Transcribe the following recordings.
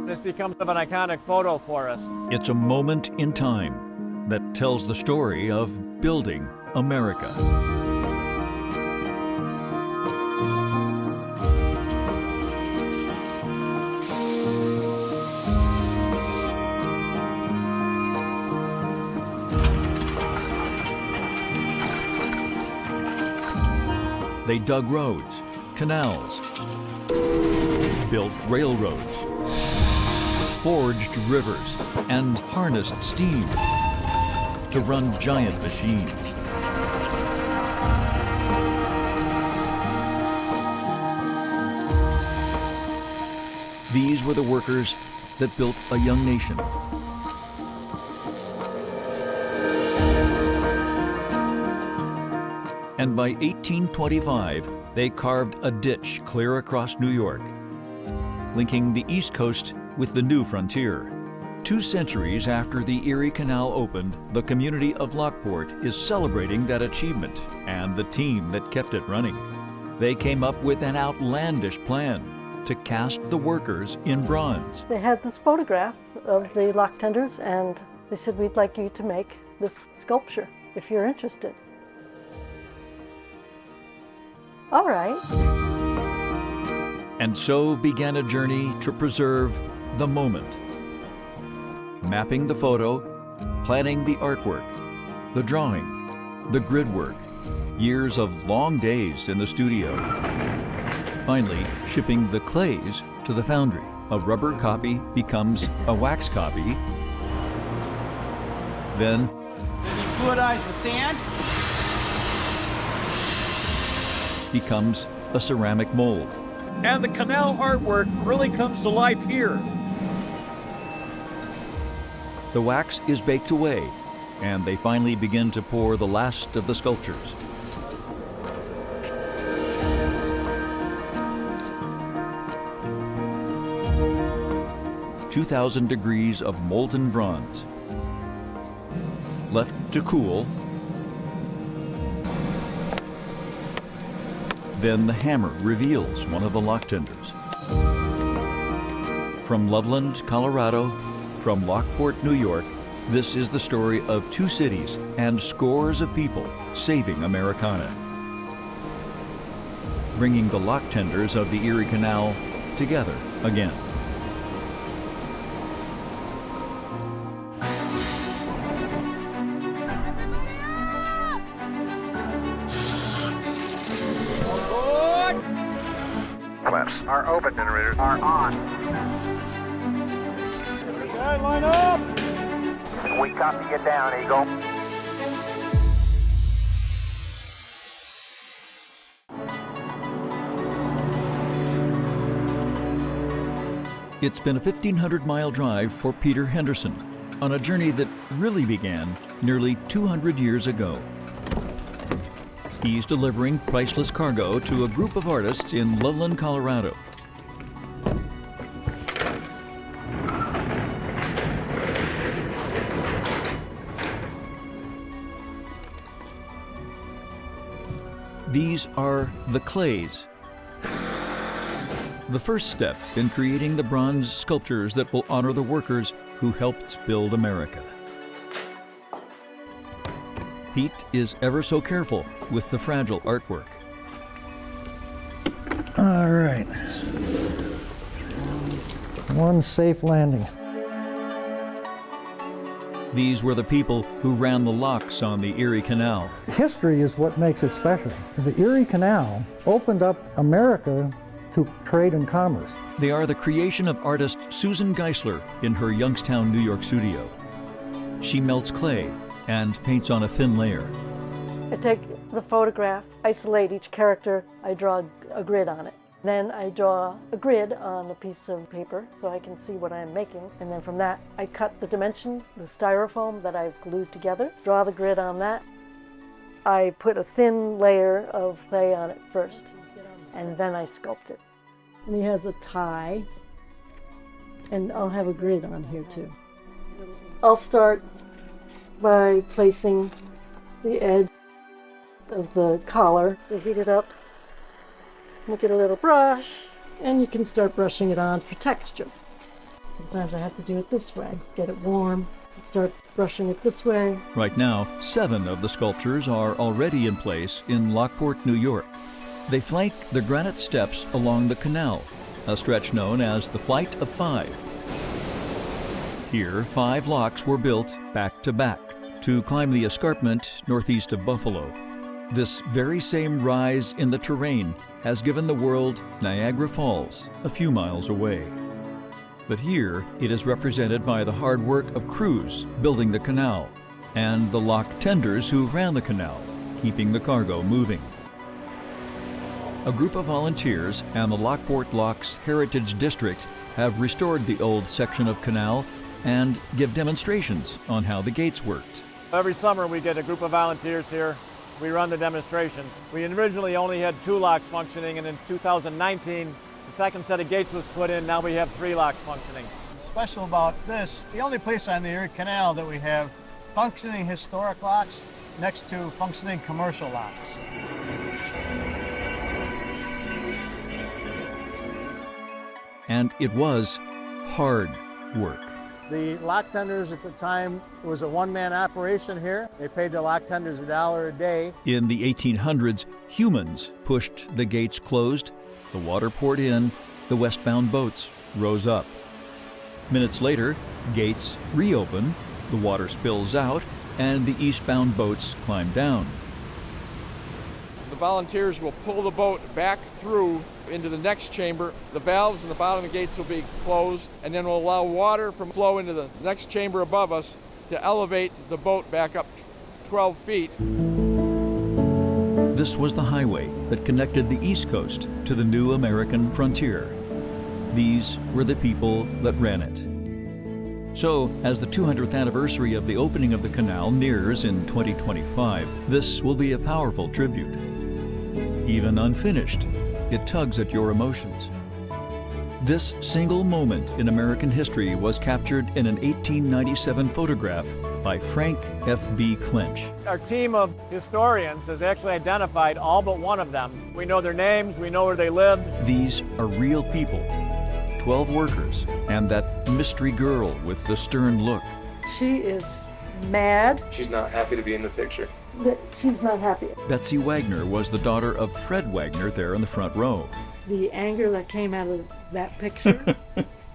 This becomes an iconic photo for us. It's a moment in time that tells the story of building America. They dug roads, canals, built railroads, forged rivers, and harnessed steam to run giant machines. These were the workers that built a young nation. And by 1825, they carved a ditch clear across New York, linking the East Coast with the new frontier. 2 centuries after the Erie Canal opened, the community of Lockport is celebrating that achievement and the team that kept it running. They came up with an outlandish plan to cast the workers in bronze. They had this photograph of the lock tenders, and they said, "We'd like you to make this sculpture if you're interested." All right. And so began a journey to preserve the moment. Mapping the photo, planning the artwork, the drawing, the grid work, years of long days in the studio. Finally, shipping the clays to the foundry. A rubber copy becomes a wax copy. Then you fluidize the sand. Becomes a ceramic mold. And the canal artwork really comes to life here. The wax is baked away, and they finally begin to pour the last of the sculptures. "2,000 degrees of molten bronze, left to cool. Then the hammer reveals one of the lock tenders. From Loveland, Colorado, from Lockport, New York, this is the story of 2 cities and scores of people saving Americana, bringing the lock tenders of the Erie Canal together again. Our open generators are on. Okay, line up! We copy you down, Eagle. It's been a 1,500-mile drive for Peter Henderson on a journey that really began nearly 200 years ago. He's delivering priceless cargo to a group of artists in Loveland, Colorado. These are the clays. The first step in creating the bronze sculptures that will honor the workers who helped build America. Pete is ever so careful with the fragile artwork. All right. One safe landing. These were the people who ran the locks on the Erie Canal. History is what makes it special. The Erie Canal opened up America to trade and commerce. They are the creation of artist Susan Geisler in her Youngstown, New York studio. She melts clay and paints on a thin layer. I take the photograph, isolate each character, I draw a grid on it. Then I draw a grid on a piece of paper so I can see what I'm making. And then from that, I cut the dimensions, the styrofoam that I've glued together, draw the grid on that. I put a thin layer of clay on it first, and then I sculpt it. And he has a tie, and I'll have a grid on here too. I'll start by placing the edge of the collar. You heat it up, you get a little brush, and you can start brushing it on for texture. Sometimes I have to do it this way, get it warm, start brushing it this way. Right now, 7 of the sculptures are already in place in Lockport, New York. They flank the granite steps along the canal, a stretch known as the Flight of 5. Here, 5 locks were built back to back to climb the escarpment northeast of Buffalo. This very same rise in the terrain has given the world Niagara Falls, a few miles away. But here, it is represented by the hard work of crews building the canal and the lock tenders who ran the canal, keeping the cargo moving. A group of volunteers and the Lockport Locks Heritage District have restored the old section of canal and give demonstrations on how the gates worked. Every summer we get a group of volunteers here. We run the demonstrations. We originally only had 2 locks functioning, and in 2019, the second set of gates was put in. Now we have 3 locks functioning. Special about this, the only place on the Erie Canal that we have functioning historic locks next to functioning commercial locks. And it was hard work. The lock tenders at the time, it was a one-man operation here. They paid the lock tenders $1 a day. In the 1800s, humans pushed the gates closed, the water poured in, the westbound boats rose up. Minutes later, gates reopen, the water spills out, and the eastbound boats climb down. The volunteers will pull the boat back through into the next chamber. The valves in the bottom of the gates will be closed, and then we'll allow water from flow into the next chamber above us to elevate the boat back up 12 feet. This was the highway that connected the East Coast to the new American frontier. These were the people that ran it. So, as the 200th anniversary of the opening of the canal nears in 2025, this will be a powerful tribute. Even unfinished, it tugs at your emotions. This single moment in American history was captured in an 1897 photograph by Frank F.B. Clinch. Our team of historians has actually identified all but one of them. We know their names, we know where they lived. These are real people, 12 workers, and that mystery girl with the stern look. She is mad. She's not happy to be in the picture. She's not happy. Betsy Wagner was the daughter of Fred Wagner there in the front row. The anger that came out of that picture,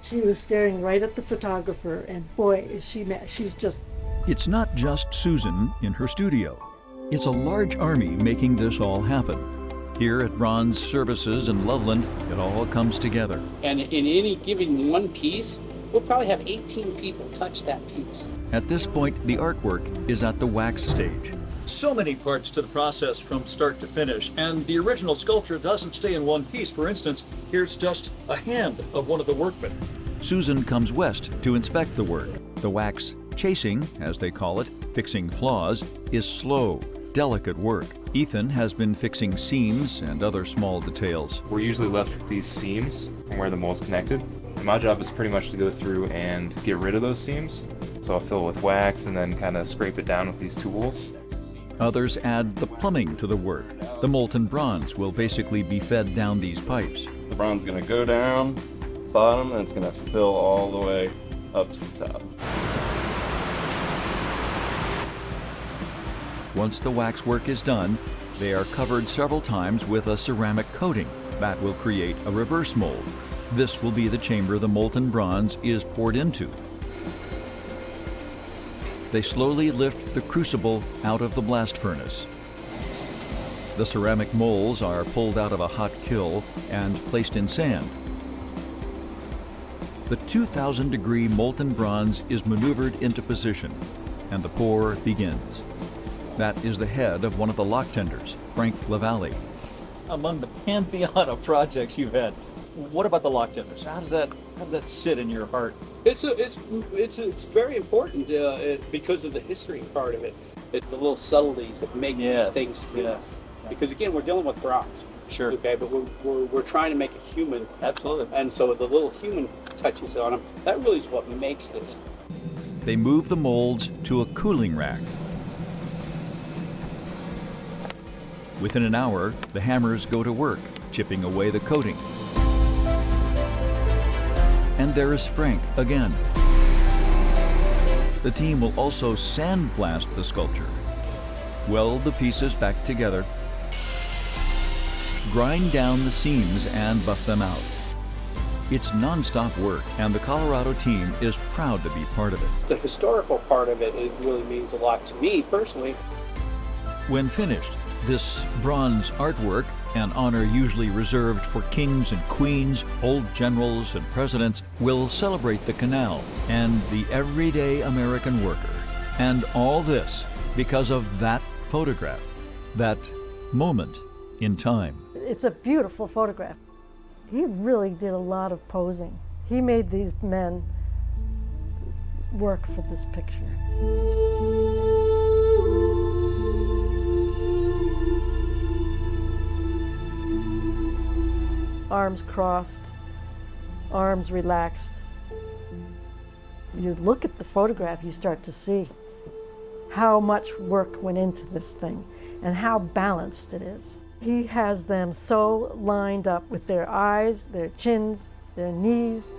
she was staring right at the photographer, and boy, is she mad. She's just... It's not just Susan in her studio. It's a large army making this all happen. Here at Ron's Services in Loveland, it all comes together. And in any given one piece, we'll probably have 18 people touch that piece. At this point, the artwork is at the wax stage. So many parts to the process from start to finish, and the original sculpture doesn't stay in one piece. For instance, here's just a hand of one of the workmen. Susan comes west to inspect the work. The wax chasing, as they call it, fixing flaws, is slow, delicate work. Ethan has been fixing seams and other small details. We're usually left with these seams and where the mold's connected. My job is pretty much to go through and get rid of those seams. So I'll fill it with wax and then kind of scrape it down with these tools. Others add the plumbing to the work. The molten bronze will basically be fed down these pipes. The bronze is going to go down, bottom, and it's going to fill all the way up to the top. Once the wax work is done, they are covered several times with a ceramic coating that will create a reverse mold. This will be the chamber the molten bronze is poured into. They slowly lift the crucible out of the blast furnace. The ceramic molds are pulled out of a hot kiln and placed in sand. The 2,000-degree molten bronze is maneuvered into position, and the pour begins. That is the head of one of the lock tenders, Frank LaValle. Among the pantheon of projects you've had, what about the lock tenders? How does that sit in your heart? It's very important because of the history part of it. The little subtleties that make these things. Yes. Because again, we're dealing with bronze. Sure. Okay, but we're trying to make it human. Absolutely. And so the little human touches on them, that really is what makes this. They move the molds to a cooling rack. Within an hour, the hammers go to work, chipping away the coating. And there is Frank again. The team will also sandblast the sculpture, weld the pieces back together, grind down the seams and buff them out. It's non-stop work, and the Colorado team is proud to be part of it. The historical part of it, it really means a lot to me personally. When finished, this bronze artwork, an honor usually reserved for kings and queens, old generals and presidents, will celebrate the canal and the everyday American worker. And all this because of that photograph, that moment in time. It's a beautiful photograph. He really did a lot of posing. He made these men work for this picture. Arms crossed, arms relaxed. You look at the photograph, you start to see how much work went into this thing and how balanced it is. He has them so lined up with their eyes, their chins, their knees,